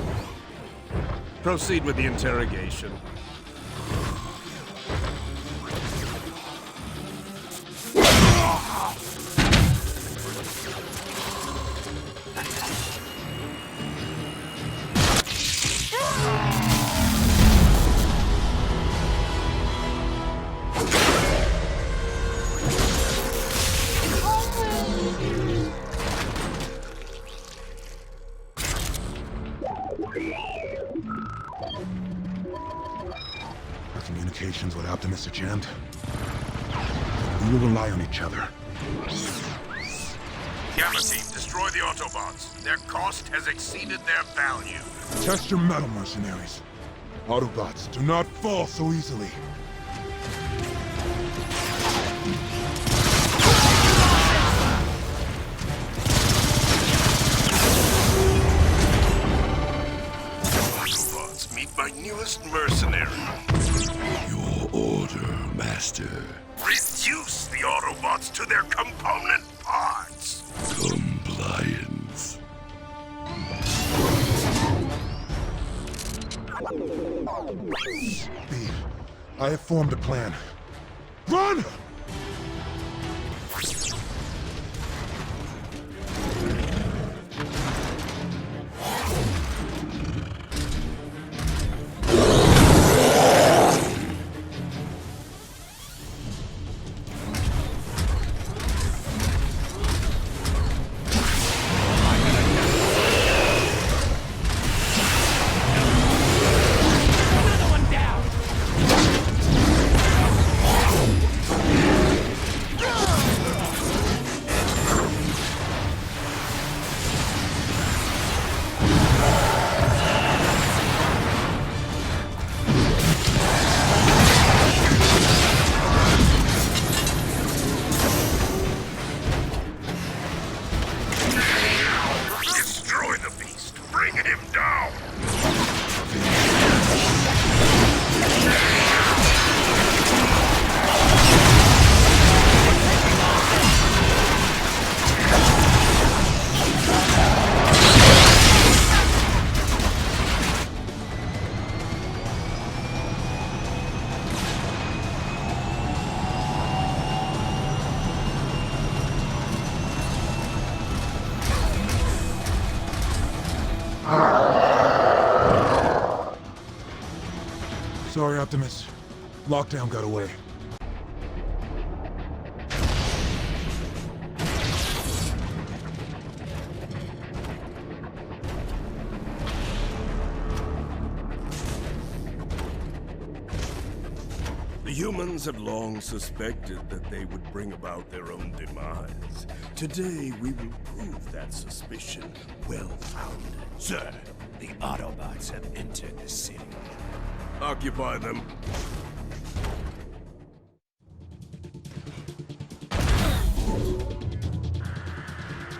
Proceed with the interrogation. Our communications with Optimus are jammed. We will rely on each other. Gamma Team, destroy the Autobots. Their cost has exceeded their value. Test your metal, mercenaries. Autobots do not fall so easily. Autobots, meet my newest mercenary. Your order, Master. Reduce the Autobots to their component parts. Compliance. B, I have formed a plan. Run! Sorry, Optimus. Lockdown got away. humans have long suspected that they would bring about their own demise. Today, we will prove that suspicion well-founded. Sir, the Autobots have entered the city. Occupy them.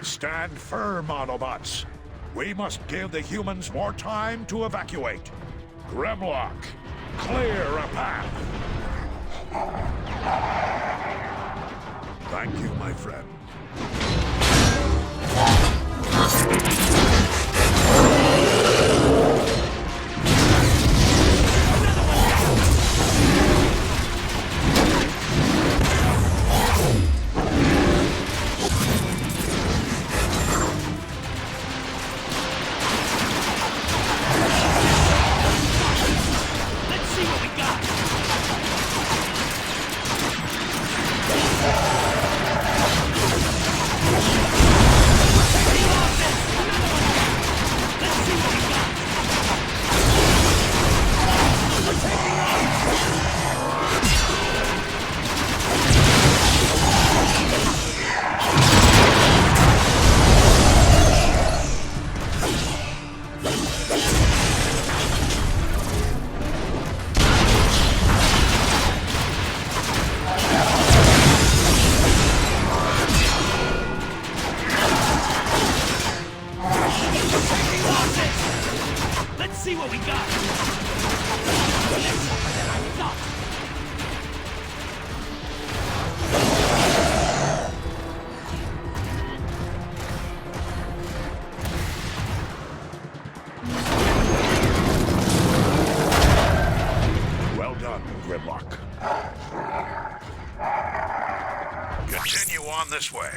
Stand firm, Autobots. We must give the humans more time to evacuate. Grimlock, clear a path. Thank you, my friend. This way.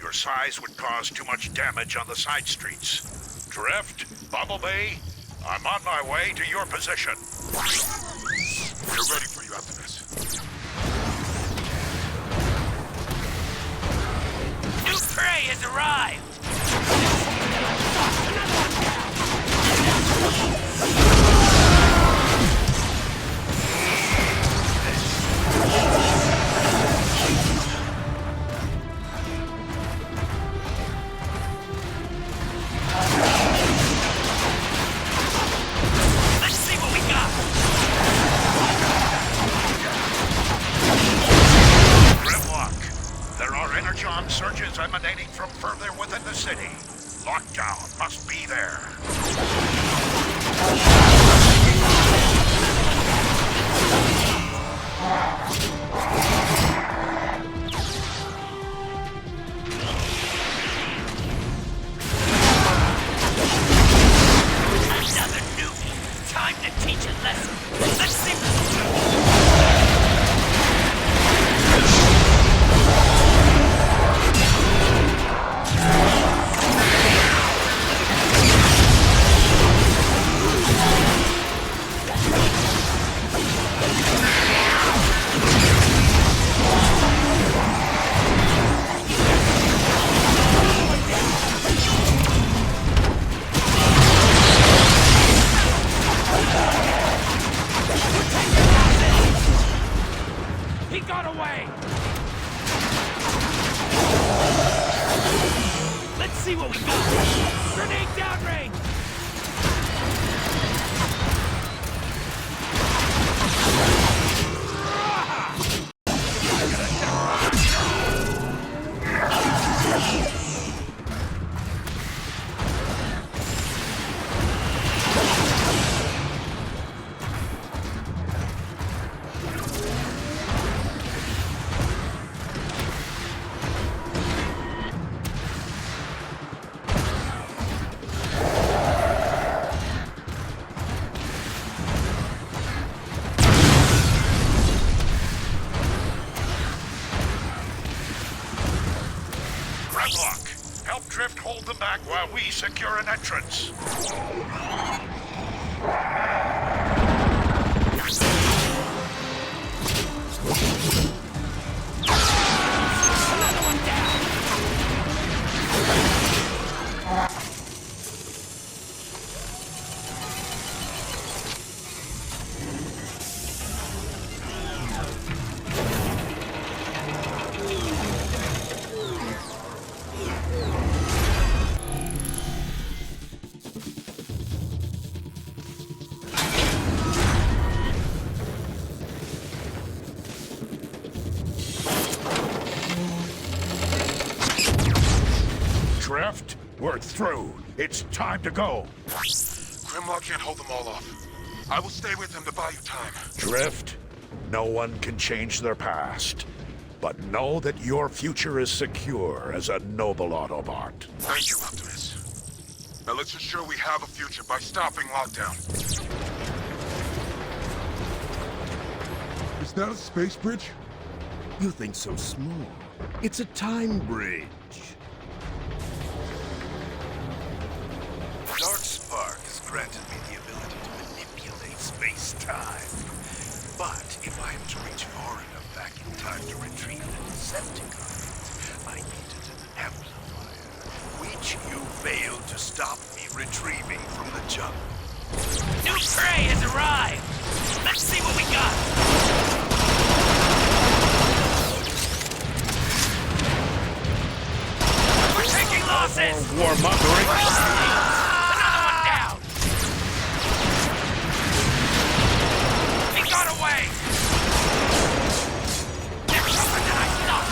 Your size would cause too much damage on the side streets. Drift, Bumblebee, I'm on my way to your position. We're ready for you after this. New prey has arrived! Surges emanating from further within the city. Lockdown must be there. Another newbie. Time to teach a lesson. Let's see. See what we got! Grenade downrange! Help Drift hold them back while we secure an entrance. Another one down! Drift, we're through. It's time to go. Grimlock can't hold them all off. I will stay with them to buy you time. Drift, no one can change their past. But know that your future is secure as a noble Autobot. Thank you, Optimus. Now let's ensure we have a future by stopping lockdown. Is that a space bridge? You think so small. It's a time bridge. The Dark Spark has granted me the ability to manipulate space-time. But if I am to reach far enough back in time to retrieve the Decepticons, I needed an amplifier, which you failed to stop me retrieving from the jungle. New prey has arrived! Let's see what we got! We're taking losses! Warmongering. Another one down! He got away! There's something that I stopped!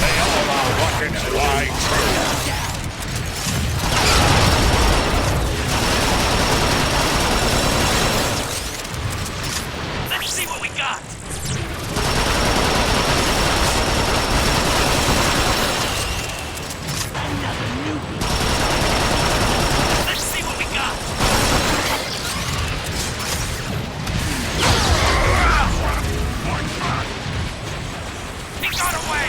They all allow rockets fly true. Let's see what we got! Another newbie. Let's see what we got! He got away!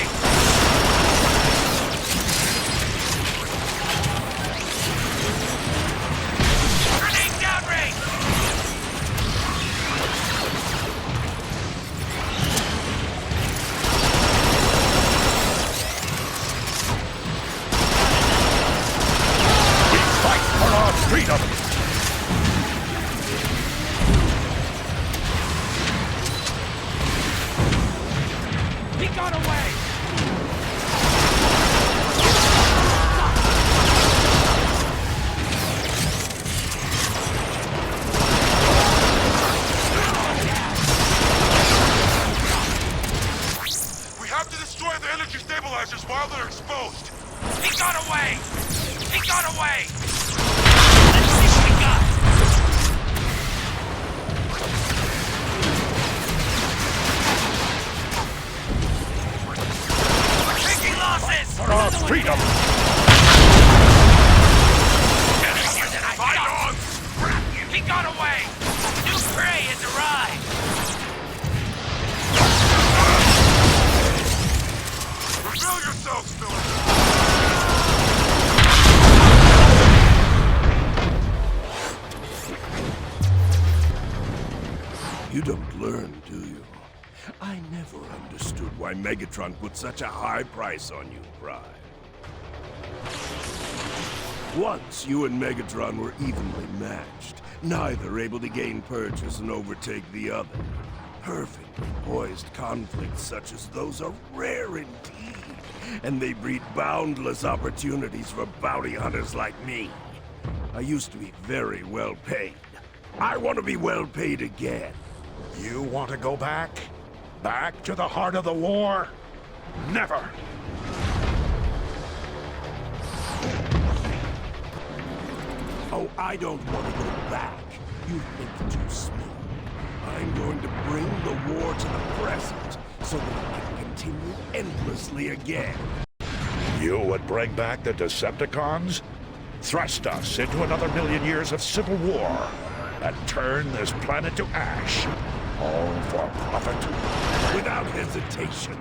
Grenade downrange! We fight for our freedom. He got away! We have to destroy the energy stabilizers while they're exposed. He got away! He got away! Let's see what we got! We're taking losses! For our freedom. Faster than I thought! He got away! New prey has arrived! Reveal yourselves, Miller. You don't learn, do you? I never understood why Megatron put such a high price on you, Prime. Once you and Megatron were evenly matched, neither able to gain purchase and overtake the other. Perfectly poised conflicts such as those are rare indeed, and they breed boundless opportunities for bounty hunters like me. I used to be very well paid. I want to be well paid again. You want to go back? Back to the heart of the war? Never! Oh, I don't want to go back. You think too small. I'm going to bring the war to the present, so that it can continue endlessly again. You would bring back the Decepticons? Thrust us into another million years of civil war, and turn this planet to ash. All for profit? Without hesitation.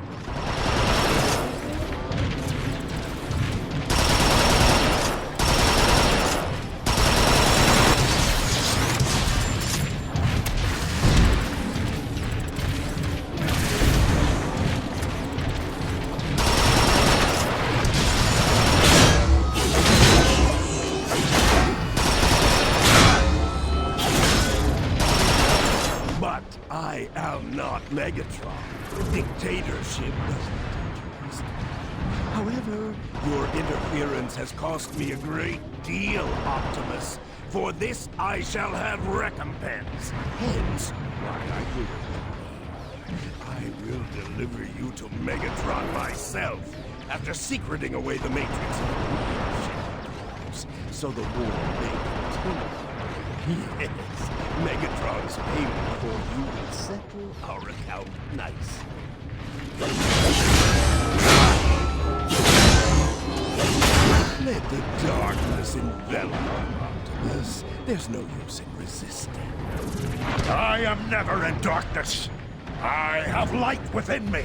I am not Megatron. Dictatorship doesn't interest me. However, your interference has cost me a great deal, Optimus. For this I shall have recompense. Hence, why I will. I I will deliver you to Megatron myself, after secreting away the Matrix. So the war may continue. Yes, Megatron's payment for you will settle our account nicely. Let the darkness envelop Optimus. There's no use in resisting. I am never in darkness. I have light within me.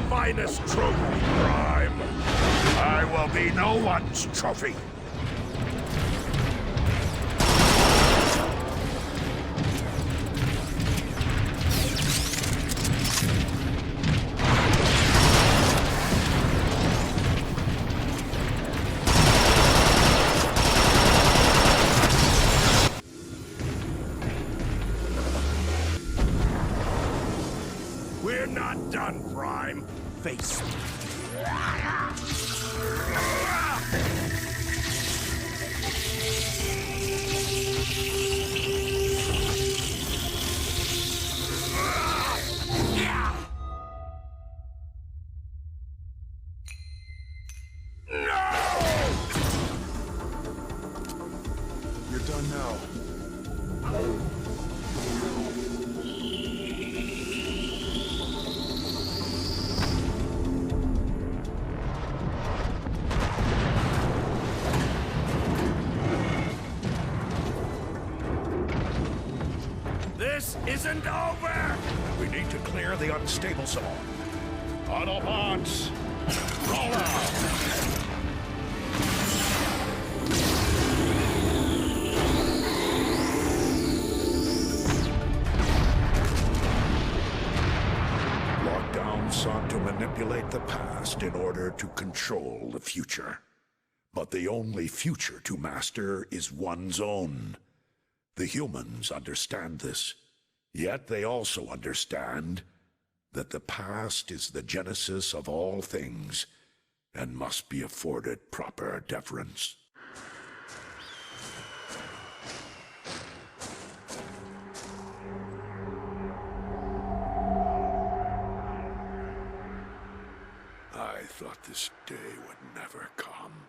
Finest trophy, Prime. I will be no one's trophy. We're not done, Prime. Face me. You're done now. This isn't over! We need to clear the unstable zone. Autobots, roll out! Lockdown sought to manipulate the past in order to control the future. But the only future to master is one's own. The humans understand this, yet they also understand that the past is the genesis of all things and must be afforded proper deference. I thought this day would never come.